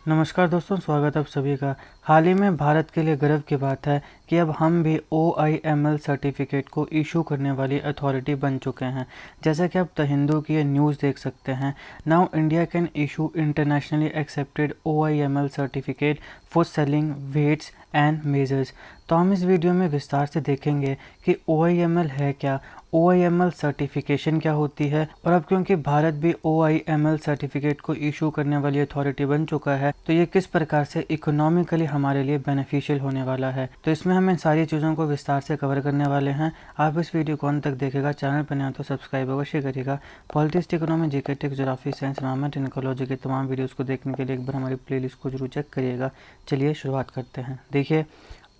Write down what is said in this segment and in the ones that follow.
नमस्कार दोस्तों, स्वागत है आप सभी का। हाल ही में भारत के लिए गर्व की बात है कि अब हम भी OIML सर्टिफिकेट को इशू करने वाली अथॉरिटी बन चुके हैं। जैसा कि आप द हिंदू की ये न्यूज़ देख सकते हैं, now India can issue internationally accepted OIML certificate for selling weights and measures. तो हम इस वीडियो में विस्तार से देखेंगे कि OIML है क्या, OIML सर्टिफिकेशन क्या होती है, और अब क्योंकि भारत भी OIML सर्टिफिकेट को इशू करने वाली अथॉरिटी बन चुका है तो ये किस प्रकार से इकोनॉमिकली हमारे लिए बेनिफिशियल होने वाला है। तो इसमें हम इन सारी चीज़ों को विस्तार से कवर करने वाले हैं। आप इस वीडियो को अंत तक देखेगा, चैनल पर नया तो सब्सक्राइब अवश्य करिएगा। Politics, economy, GK, tax, geography, science, environment, ecology के तमाम वीडियोज़ को देखने के लिए एक बार हमारी प्लेलिस्ट को जरूर चेक करिएगा। चलिए शुरुआत करते हैं। देखिए,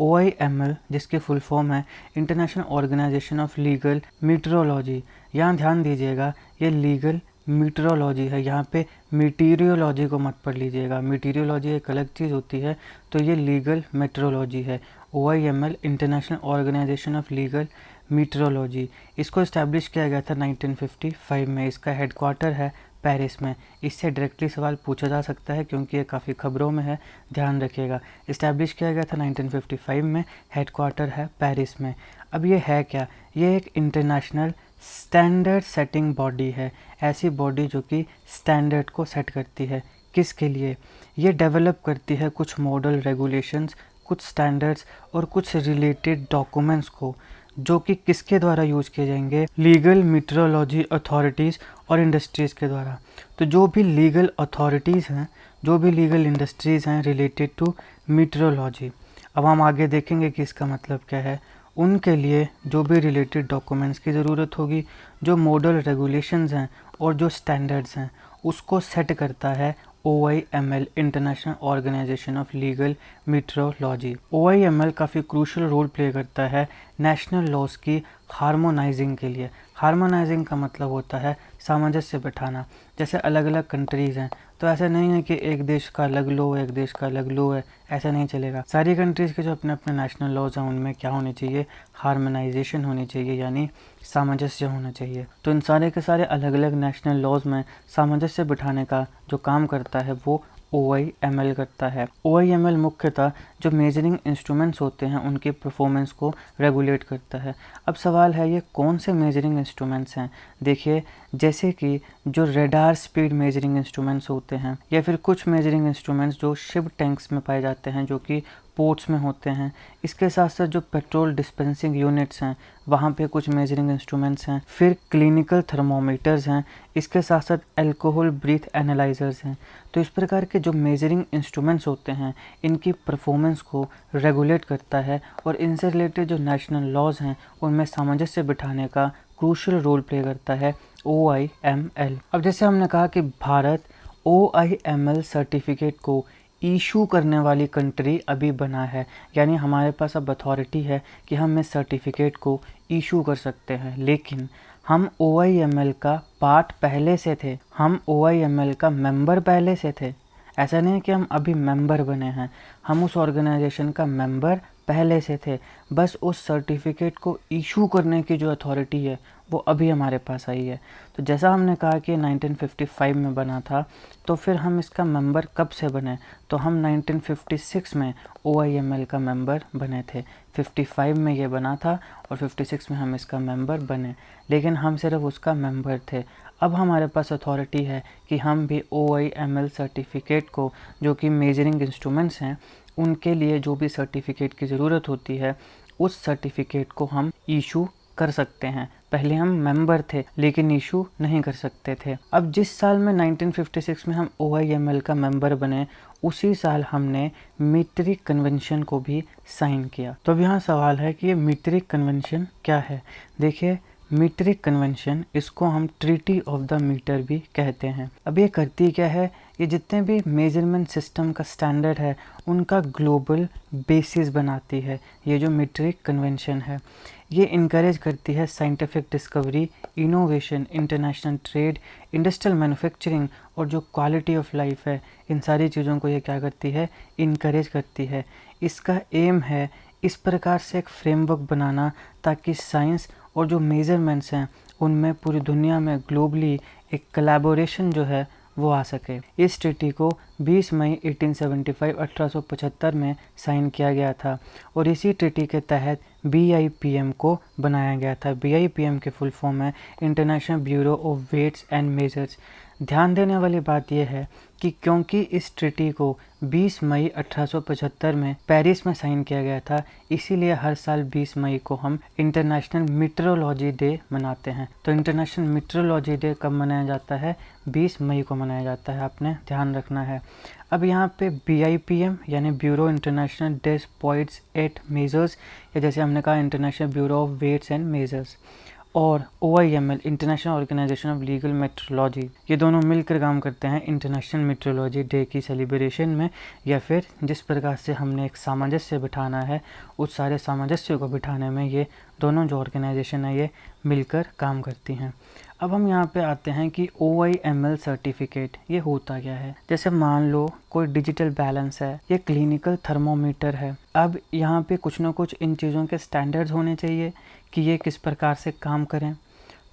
OIML जिसकी फुल फॉर्म है international organization of legal metrology. यहाँ ध्यान दीजिएगा, ये लीगल मीटरोलॉजी है, यहाँ पे मीटीरियोलॉजी को मत पढ़ लीजिएगा। मीटीरियोलॉजी एक अलग चीज़ होती है, तो ये लीगल मेट्रोलॉजी है। OIML international organization of legal metrology, इसको इस्टेब्लिश किया गया था 1955 में। इसका हेडक्वार्टर है पेरिस में। इससे डायरेक्टली सवाल पूछा जा सकता है क्योंकि ये काफ़ी खबरों में है, ध्यान रखिएगा। इस्टेब्लिश किया गया था 1955 में, हेडक्वार्टर है पेरिस में। अब ये है क्या? ये एक इंटरनेशनल स्टैंडर्ड सेटिंग बॉडी है, ऐसी बॉडी जो कि स्टैंडर्ड को सेट करती है। किसके लिए? ये डेवलप करती है कुछ मॉडल रेगुलेशंस, कुछ स्टैंडर्ड्स और कुछ रिलेटेड डॉक्यूमेंट्स को, जो कि किसके द्वारा यूज़ किए जाएंगे? लीगल मीटरोलॉजी अथॉरिटीज़ और इंडस्ट्रीज़ के द्वारा। तो जो भी लीगल अथॉरिटीज़ हैं, जो भी लीगल इंडस्ट्रीज़ हैं रिलेटेड टू मीटरोलॉजी, अब हम आगे देखेंगे कि इसका मतलब क्या है। उनके लिए जो भी रिलेटेड डॉक्यूमेंट्स की ज़रूरत होगी, जो मॉडल रेगुलेशंस हैं और जो स्टैंडर्ड्स हैं, उसको सेट करता है OIML international organization of legal metrology. OIML काफ़ी क्रूशल रोल प्ले करता है नेशनल लॉज की हार्मोनाइजिंग के लिए। हार्मोनाइजिंग का मतलब होता है सामंजस्य बिठाना। जैसे अलग अलग कंट्रीज़ हैं, तो ऐसा नहीं है कि एक देश का अलग लॉ है, एक देश का अलग लॉ है, ऐसा नहीं चलेगा। सारी कंट्रीज़ के जो अपने अपने नेशनल लॉज हैं उनमें क्या होनी चाहिए? हार्मोनाइजेशन होनी चाहिए, यानी सामंजस्य होना चाहिए। तो इन सारे के सारे अलग अलग नेशनल लॉज में सामंजस्य बिठाने का जो काम करता है वो OIML करता है। OIML मुख्यतः जो मेजरिंग इंस्ट्रूमेंट्स होते हैं उनकी परफॉर्मेंस को रेगुलेट करता है। अब सवाल है, ये कौन से मेजरिंग इंस्ट्रूमेंट्स हैं? देखिए, जैसे कि जो रेडार स्पीड मेजरिंग इंस्ट्रूमेंट्स होते हैं, या फिर कुछ मेजरिंग इंस्ट्रूमेंट्स जो शिप टैंक्स में पाए जाते हैं, जो कि पोर्ट्स में होते हैं। इसके साथ साथ जो पेट्रोल डिस्पेंसिंग यूनिट्स हैं, वहाँ पे कुछ मेजरिंग इंस्ट्रूमेंट्स हैं। फिर क्लिनिकल थर्मोमीटर्स हैं, इसके साथ साथ अल्कोहल ब्रीथ एनालाइजर्स हैं। तो इस प्रकार के जो मेजरिंग इंस्ट्रूमेंट्स होते हैं, इनकी परफॉर्मेंस को रेगुलेट करता है और इनसे रिलेटेड जो नेशनल लॉज हैं उनमें सामंजस्य बिठाने का क्रूशियल रोल प्ले करता है OIML। अब जैसे हमने कहा कि भारत OIML सर्टिफिकेट को इशू करने वाली कंट्री अभी बना है, यानी हमारे पास अब अथॉरिटी है कि हम इस सर्टिफिकेट को इशू कर सकते हैं। लेकिन हम OIML का पार्ट पहले से थे, हम OIML का मेंबर पहले से थे। ऐसा नहीं है कि हम अभी मेंबर बने हैं, हम उस ऑर्गेनाइजेशन का मेंबर पहले से थे। बस उस सर्टिफिकेट को इशू करने की जो अथॉरिटी है वो अभी हमारे पास आई है। तो जैसा हमने कहा कि 1955 में बना था, तो फिर हम इसका मेंबर कब से बने? तो हम 1956 में OIML का मेंबर बने थे। 55 में ये बना था और 56 में हम इसका मेंबर बने, लेकिन हम सिर्फ उसका मेंबर थे। अब हमारे पास अथॉरिटी है कि हम भी OIML सर्टिफिकेट को, जो कि मेजरिंग इंस्ट्रूमेंट्स हैं, उनके लिए जो भी सर्टिफिकेट की ज़रूरत होती है, उस सर्टिफिकेट को हम इशू कर सकते हैं। पहले हम मेंबर थे लेकिन इशू नहीं कर सकते थे। अब जिस साल में 1956 में हम OIML का मेंबर बने, उसी साल हमने मीट्रिक कन्वेंशन को भी साइन किया। तो अब यहाँ सवाल है कि ये मीट्रिक कन्वेंशन क्या है? देखिए, मीट्रिक कन्वेंशन, इसको हम ट्रीटी ऑफ द मीटर भी कहते हैं। अब ये करती क्या है? ये जितने भी मेजरमेंट सिस्टम का स्टैंडर्ड है उनका ग्लोबल बेसिस बनाती है। ये जो मीट्रिक कन्वेंशन है, ये इनकरेज करती है scientific discovery, innovation, international trade, industrial manufacturing और जो क्वालिटी ऑफ लाइफ है, इन सारी चीज़ों को ये क्या करती है? इनकरेज करती है। इसका एम है इस प्रकार से एक फ्रेमवर्क बनाना ताकि साइंस और जो मेजरमेंट्स हैं उनमें पूरी दुनिया में ग्लोबली एक कोलैबोरेशन जो है वो आ सके। इस ट्रीटी को 20 मई 1875 में साइन किया गया था और इसी ट्रीटी के तहत BIPM को बनाया गया था। BIPM के फुल फॉर्म है international bureau of weights and measures. ध्यान देने वाली बात यह है कि क्योंकि इस ट्रीटी को 20 मई 1875 में पेरिस में साइन किया गया था, इसीलिए हर साल 20 मई को हम इंटरनेशनल मीटरोलॉजी डे मनाते हैं। तो इंटरनेशनल मीटरोलॉजी डे कब मनाया जाता है? 20 मई को मनाया जाता है, आपने ध्यान रखना है। अब यहाँ पे BIPM यानी bureau international des poids et mesures, या जैसे हमने कहा international bureau of weights and measures, और OIML international organization of legal metrology, ये दोनों मिलकर काम करते हैं इंटरनेशनल मेट्रोलॉजी डे की सेलिब्रेशन में, या फिर जिस प्रकार से हमने एक सामंजस्य बिठाना है, उस सारे सामंजस्य को बिठाने में ये दोनों जो ऑर्गेनाइजेशन है ये मिलकर काम करती हैं। अब हम यहाँ पे आते हैं कि OIML सर्टिफिकेट ये होता क्या है। जैसे मान लो कोई डिजिटल बैलेंस है, ये क्लिनिकल थर्मोमीटर है। अब यहाँ पे कुछ ना कुछ इन चीज़ों के स्टैंडर्ड्स होने चाहिए कि ये किस प्रकार से काम करें।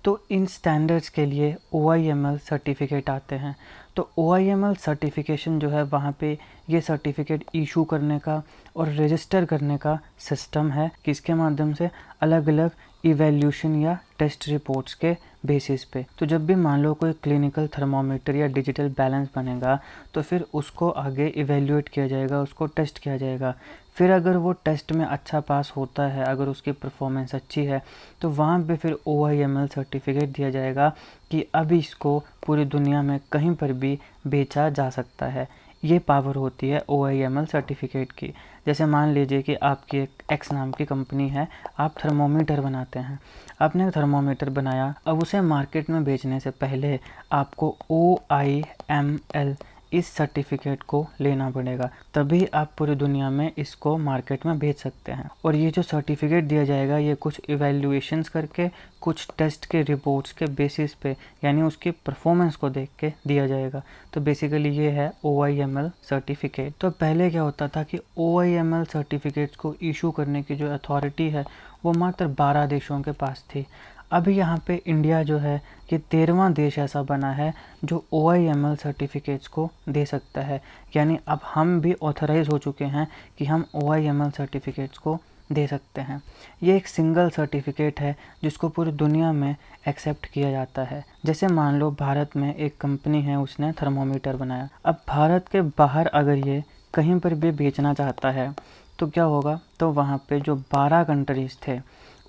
तो इन स्टैंडर्ड्स के लिए OIML सर्टिफिकेट आते हैं। तो OIML सर्टिफिकेशन जो है वहाँ पे ये सर्टिफिकेट इशू करने का और रजिस्टर करने का सिस्टम है, किसके माध्यम से? अलग अलग इवैल्यूएशन या टेस्ट रिपोर्ट्स के बेसिस पे। तो जब भी मान लो कोई क्लिनिकल थर्मोमीटर या डिजिटल बैलेंस बनेगा तो फिर उसको आगे इवैल्यूएट किया जाएगा, उसको टेस्ट किया जाएगा। फिर अगर वो टेस्ट में अच्छा पास होता है, अगर उसकी परफॉर्मेंस अच्छी है, तो वहाँ पे फिर OIML सर्टिफिकेट दिया जाएगा कि अब इसको पूरी दुनिया में कहीं पर भी बेचा जा सकता है। ये पावर होती है OIML सर्टिफिकेट की। जैसे मान लीजिए कि आपकी एक X नाम की कंपनी है, आप थर्मोमीटर बनाते हैं। आपने थर्मोमीटर बनाया, अब उसे मार्केट में बेचने से पहले आपको OIML इस सर्टिफिकेट को लेना पड़ेगा, तभी आप पूरी दुनिया में इसको मार्केट में बेच सकते हैं। और ये जो सर्टिफिकेट दिया जाएगा ये कुछ इवैल्यूएशंस करके, कुछ टेस्ट के रिपोर्ट्स के बेसिस पे, यानी उसकी परफॉर्मेंस को देख के दिया जाएगा। तो बेसिकली ये है OIML सर्टिफिकेट। तो पहले क्या होता था कि OIML सर्टिफिकेट्स को इशू करने की जो अथॉरिटी है वो मात्र 12 देशों के पास थी। अभी यहाँ पे इंडिया जो है ये 13वां देश ऐसा बना है जो OIML सर्टिफिकेट्स को दे सकता है। यानी अब हम भी ऑथराइज हो चुके हैं कि हम OIML सर्टिफिकेट्स को दे सकते हैं। ये एक सिंगल सर्टिफिकेट है जिसको पूरी दुनिया में एक्सेप्ट किया जाता है। जैसे मान लो भारत में एक कंपनी है, उसने थर्मोमीटर बनाया। अब भारत के बाहर अगर ये कहीं पर भी बेचना चाहता है तो क्या होगा? तो वहाँ पे जो 12 कंट्रीज़ थे,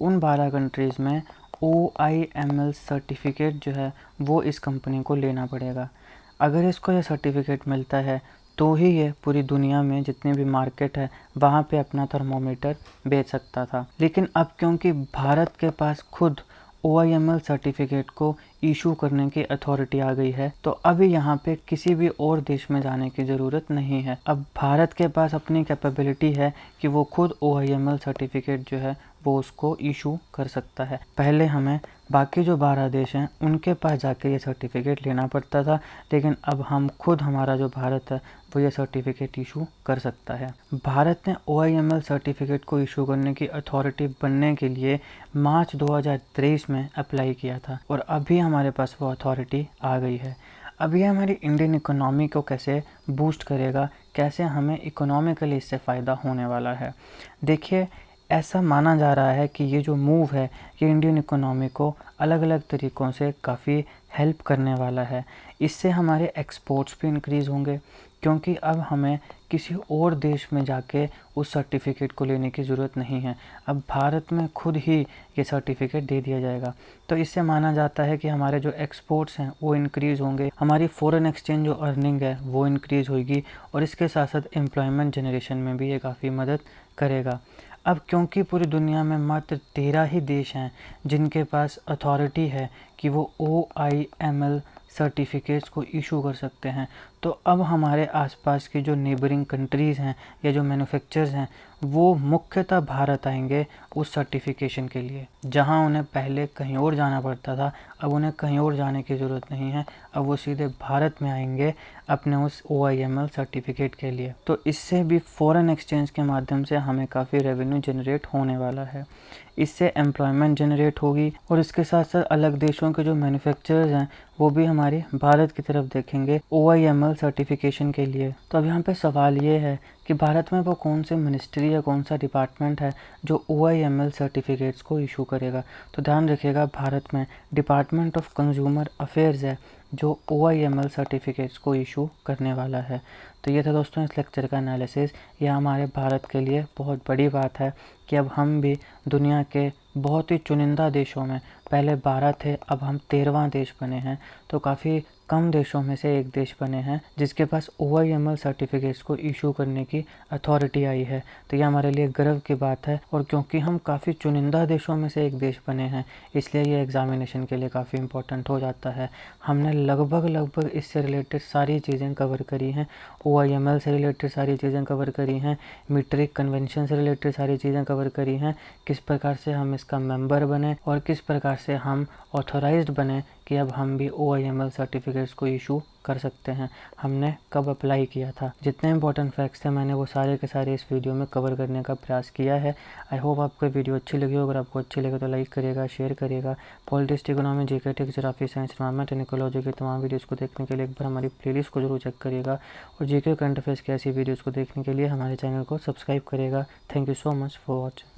उन 12 कंट्रीज़ में OIML सर्टिफिकेट जो है वो इस कंपनी को लेना पड़ेगा। अगर इसको यह सर्टिफिकेट मिलता है तो ही ये पूरी दुनिया में जितनी भी मार्केट है वहाँ पे अपना थर्मोमीटर बेच सकता था। लेकिन अब क्योंकि भारत के पास खुद OIML सर्टिफिकेट को इशू करने की अथॉरिटी आ गई है, तो अभी यहाँ पे किसी भी और देश में जाने की ज़रूरत नहीं है। अब भारत के पास अपनी कैपेबिलिटी है कि वो खुद OIML सर्टिफिकेट जो है वो उसको इशू कर सकता है। पहले हमें बाकी जो 12 देश हैं उनके पास जाके ये सर्टिफिकेट लेना पड़ता था, लेकिन अब हम खुद, हमारा जो भारत है वो ये सर्टिफिकेट इशू कर सकता है। भारत ने OIML सर्टिफिकेट को इशू करने की अथॉरिटी बनने के लिए मार्च 2023 में अप्लाई किया था और अभी हमारे पास वो अथॉरिटी आ गई है। अब ये हमारी इंडियन इकोनॉमी को कैसे बूस्ट करेगा, कैसे हमें इकोनॉमिकली इससे फ़ायदा होने वाला है। देखिए, ऐसा माना जा रहा है कि ये जो मूव है ये इंडियन इकोनॉमी को अलग अलग तरीक़ों से काफ़ी हेल्प करने वाला है। इससे हमारे एक्सपोर्ट्स भी इंक्रीज़ होंगे, क्योंकि अब हमें किसी और देश में जाके उस सर्टिफिकेट को लेने की ज़रूरत नहीं है। अब भारत में खुद ही ये सर्टिफिकेट दे दिया जाएगा। तो इससे माना जाता है कि हमारे जो एक्सपोर्ट्स हैं वो इंक्रीज़ होंगे, हमारी फ़ॉरेन एक्सचेंज जो अर्निंग है वो इंक्रीज़ होगी, और इसके साथ साथ एम्प्लॉयमेंट जनरेशन में भी ये काफ़ी मदद करेगा। अब क्योंकि पूरी दुनिया में मात्र 13 ही देश हैं जिनके पास अथॉरिटी है कि वो OIML सर्टिफिकेट्स को इशू कर सकते हैं, तो अब हमारे आसपास की जो नेबरिंग कंट्रीज़ हैं या जो मैन्युफैक्चरर्स हैं वो मुख्यतः भारत आएंगे उस सर्टिफिकेशन के लिए। जहां उन्हें पहले कहीं और जाना पड़ता था, अब उन्हें कहीं और जाने की ज़रूरत नहीं है, अब वो सीधे भारत में आएंगे अपने उस OIML सर्टिफिकेट के लिए। तो इससे भी फ़ॉरेन एक्सचेंज के माध्यम से हमें काफ़ी रेवेन्यू जनरेट होने वाला है। इससे एम्प्लॉयमेंट जनरेट होगी और इसके साथ साथ अलग देशों के जो मैन्युफैक्चरर्स हैं वो भी हमारे भारत की तरफ देखेंगे OIML सर्टिफिकेशन के लिए। तो अब यहाँ पे सवाल ये है कि भारत में वो कौन से मिनिस्ट्री या कौन सा डिपार्टमेंट है जो OIML सर्टिफिकेट्स को इशू करेगा। तो ध्यान रखिएगा, भारत में डिपार्टमेंट ऑफ कंज्यूमर अफेयर्स है जो OIML सर्टिफिकेट्स को इशू करने वाला है। तो ये था दोस्तों इस लेक्चर का एनालिसिस। यह हमारे भारत के लिए बहुत बड़ी बात है कि अब हम भी दुनिया के बहुत ही चुनिंदा देशों में, पहले 12 थे अब हम 13वां देश बने हैं, तो काफ़ी कम देशों में से एक देश बने हैं जिसके पास OIML सर्टिफिकेट्स को इशू करने की अथॉरिटी आई है। तो ये हमारे लिए गर्व की बात है और क्योंकि हम काफ़ी चुनिंदा देशों में से एक देश बने हैं इसलिए ये एग्ज़ामिनेशन के लिए काफ़ी इम्पोर्टेंट हो जाता है। हमने लगभग इससे रिलेटेड सारी चीज़ें कवर करी हैं, OIML से रिलेटेड सारी चीज़ें कवर करी हैं, मीट्रिक कन्वेंशन से रिलेटेड सारी चीज़ें कवर करी हैं, किस प्रकार से हम इसका मेंबर बने और किस प्रकार से हम ऑथोराइज्ड बने कि अब हम भी OIML सर्टिफिकेट्स को इशू कर सकते हैं, हमने कब अप्लाई किया था। जितने इंपॉर्टेंट फैक्ट्स थे मैंने वो सारे के सारे इस वीडियो में कवर करने का प्रयास किया है। आई होप आपको वीडियो अच्छी लगी हो। अगर आपको अच्छी लगे तो लाइक करिएगा, शेयर करिएगा। Politics, economy, GK, tax, geography, science, environment and ecology के तमाम वीडियोज़ को देखने के लिए एक बार हमारी प्लेलिस्ट को जरूर चेक करिएगा और जीके करंट अफेयर्स की ऐसी वीडियोज़ को देखने के लिए हमारे चैनल को सब्सक्राइब करिएगा। Thank you so much for watching.